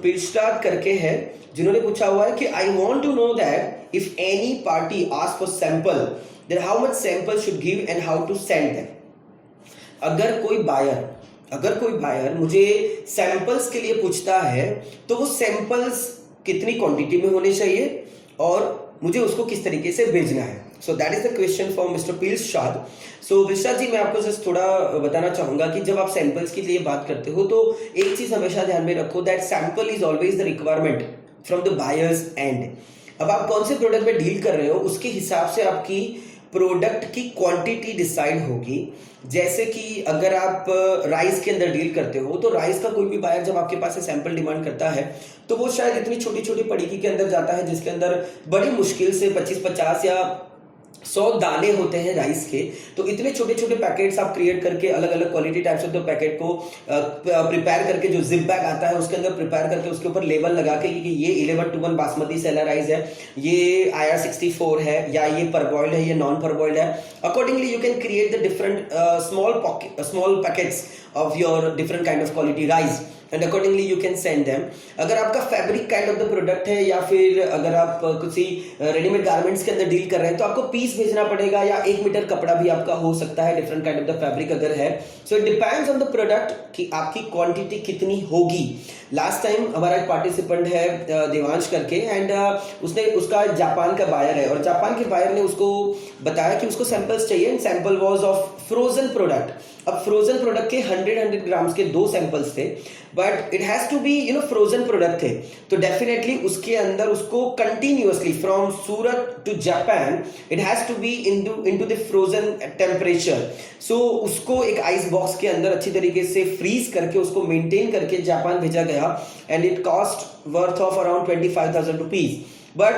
पिलस्टार करके है, जिन्होंने पूछा हुआ है कि I want to know that if any party ask for sample then how much sample should give and how to send them. अगर कोई बायर मुझे सैंपल्स के लिए पूछता है तो वो सैंपल्स कितनी क्वांटिटी में होने चाहिए और मुझे उसको किस तरीके से भेजना है। So that is the question from mister पिलस्टार। सो पिलस्टार जी, मैं आपको जस्ट थोड़ा बताना चाहूंगा कि जब आप सैंपल्स के लिए बात करते हो तो एक चीज हमेशा ध्यान में रखो, that sample is always the requirement from the buyers and. अब आप कौन से प्रोडक्ट में डील कर रहे हो उसके हिसाब से आपकी प्रोडक्ट की क्वांटिटी डिसाइड होगी। जैसे कि अगर आप राइस के अंदर डील करते हो तो राइस का कोई भी बायर जब आपके पास से सैंपल डिमांड करता है तो वो शायद इतनी छोटी छोटी पड़ीकी के अंदर जाता है जिसके अंदर बड़ी मुश्किल से 25-50 या 100 दाने होते हैं राइस के। तो इतने छोटे छोटे पैकेट्स आप क्रिएट करके अलग अलग quality types of the packet को प्रिपेयर करके, जो जिप बैग आता है उसके अंदर प्रिपेयर करके उसके ऊपर लेबल लगा के कि ये 11-1 बासमती सेला राइस है, ये IR64 है, या ये परबॉइल्ड है, ये नॉन परबॉइल्ड है। Accordingly you can create the different small packets of your different kind of quality rice and accordingly you can send them. अगर आपका fabric kind of the product है या फिर अगर आप किसी रेडीमेड गारमेंट्स के अंदर डील कर रहे हैं तो आपको पीस भेजना पड़ेगा, या 1 मीटर कपड़ा भी आपका हो सकता है, different kind of the fabric अगर है। So it depends on the product कि आपकी क्वांटिटी कितनी होगी। लास्ट टाइम हमारा एक पार्टिसिपेंट है देवांश करके, एंड उसका जापान का बायर है और जापान के बायर ने उसको बताया कि उसको सैंपल्स चाहिए and sample was of frozen product. अब फ्रोजन प्रोडक्ट के 100 ग्राम्स के 2 सैंपल्स थे, but it has to be frozen product थे, तो डेफिनेटली उसके अंदर उसको continuously from Surat to Japan it has to be into the frozen temperature. So उसको एक आइस बॉक्स के अंदर अच्छी तरीके से फ्रीज करके उसको मेंटेन करके जापान भेजा गया and it cost worth of around 25,000 rupees. But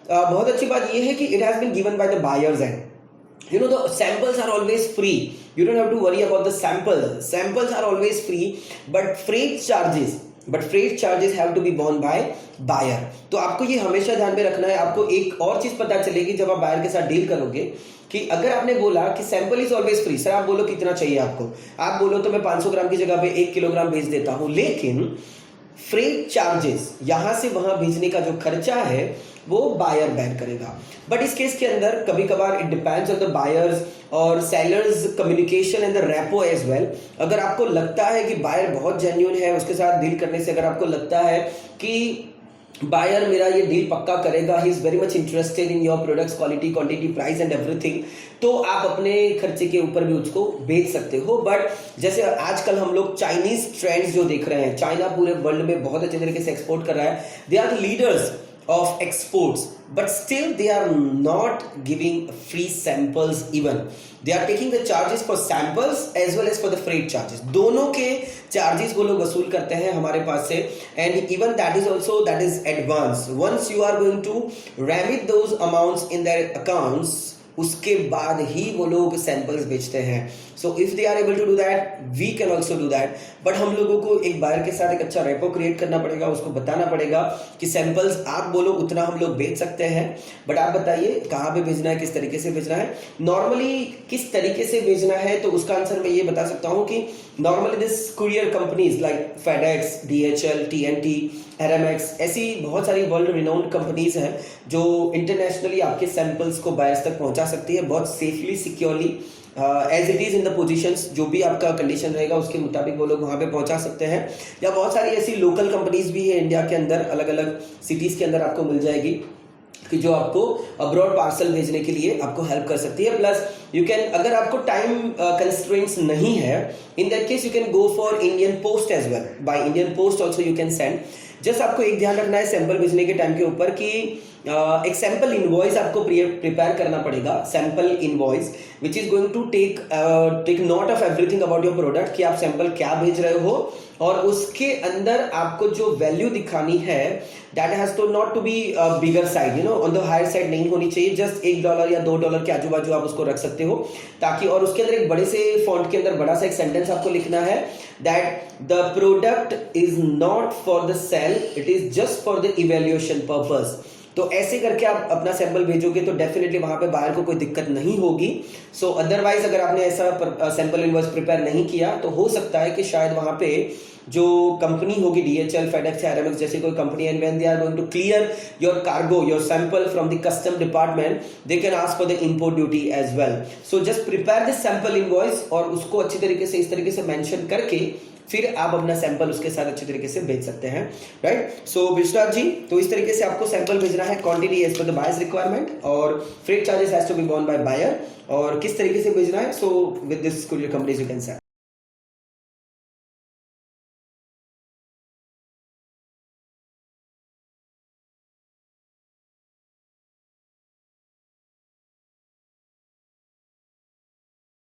बहुत अच्छी बात यह है कि it has been given by the buyers and the samples are always free. You don't have to worry about the samples are always free, but freight charges have to be borne by buyer. तो आपको ये हमेशा ध्यान में रखना है। आपको एक और चीज पता चलेगी जब आप बायर के साथ डील करोगे कि अगर आपने बोला कि sample is always free, sir आप बोलो कितना चाहिए आपको, आप बोलो तो मैं 500 ग्राम की जगह पे 1 किलोग्राम भेज देता हूं, लेकिन फ्रेट चार्जेस यहां से वहां भेजने का जो खर्चा है वो बायर बैर करेगा। बट इस केस के अंदर कभी कभार it depends on the buyers और sellers communication and the repo as well. अगर आपको लगता है कि बायर बहुत जेन्युइन है, उसके साथ डील करने से अगर आपको लगता है कि बायर मेरा ये डील पक्का करेगा, he is very much interested in your products quality, quantity, price and everything, तो आप अपने खर्चे के ऊपर भी उसको बेच सकते हो। बट जैसे आजकल हम लोग चाइनीज ट्रेंड्स जो देख रहे हैं, चाइना पूरे वर्ल्ड में बहुत अच्छे तरीके से एक्सपोर्ट कर रहा है, they are the leaders of exports, but still they are not giving free samples even. They are taking the charges for samples as well as for the freight charges. दोनों के charges वो लोग वसूल करते हैं हमारे पास से, and even that is advance. Once you are going to remit those amounts in their accounts, उसके बाद ही वो लोग सैंपल्स बेचते हैं। So if they are able to do that, we can also do that. But हम लोगों को एक बायर के साथ एक अच्छा रेपो क्रिएट करना पड़ेगा, उसको बताना पड़ेगा कि सैंपल्स आप बोलो उतना हम लोग बेच सकते हैं, बट आप बताइए कहाँ पे भेजना है, किस तरीके से भेजना है। नॉर्मली किस तरीके से भेजना है तो उसका आंसर मैं ये बता सकता हूँ कि normally this courier companies like FedEx, DHL, TNT, RMX, ऐसी बहुत सारी वर्ल्ड रिनाउंड कंपनीज हैं जो इंटरनेशनली आपके सैंपल्स को बायर्स तक पहुंचा सकती है बहुत safely, securely, as it is in the positions, जो भी आपका कंडीशन रहेगा उसके मुताबिक वो लोग वहां पे पहुंचा सकते हैं। या बहुत सारी ऐसी लोकल कंपनीज भी है इंडिया के अंदर, अलग अलग सिटीज के अंदर आपको मिल जाएगी कि जो आपको अब्रॉड पार्सल भेजने के लिए आपको हेल्प कर सकती है। प्लस यू कैन, अगर आपको टाइम कंस्ट्रेंट्स नहीं है, in that case you can go for Indian post as well. By Indian post also you can send. Just आपको एक ध्यान रखना है सैंपल भेजने के टाइम के ऊपर कि एक सैंपल इनवॉइस आपको प्रिपेयर करना पड़ेगा, sample invoice which is going to take note of everything about your product, कि आप सैंपल क्या भेज रहे हो, और उसके अंदर आपको जो वैल्यू दिखानी है that has to not to be bigger side, on the higher side नहीं होनी चाहिए। जस्ट $1 या $2 के आजू बाजू आप उसको रख सकते हो ताकि, और उसके अंदर एक बड़े से फॉन्ट के अंदर बड़ा सा एक सेंटेंस आपको लिखना है that the product is not for the sale, it is just for the evaluation purpose. तो ऐसे करके आप अपना सैंपल भेजोगे तो डेफिनेटली वहां पे बायर को कोई दिक्कत नहीं होगी। सो अदरवाइज अगर आपने ऐसा सैंपल इनवॉइस प्रिपेयर नहीं किया तो हो सकता है कि शायद वहां पे जो कंपनी होगी DHL, FedEx, RMX जैसे कोई company, and when they are going to clear your cargo, your sample from the custom department, they can ask for the import duty as well. So just prepare this sample invoice और उसको अच्छी तरीके से इस तरीके से mention करके फिर आप अपना सैंपल उसके साथ अच्छे तरीके से भेज सकते हैं, राइट। सो विश्वनाथ जी, तो इस तरीके से आपको सैंपल भेजना है, quantity as per the buyers requirement, और freight charges has to be borne by buyer, और किस तरीके से भेजना है। So with this courier companies you can cell.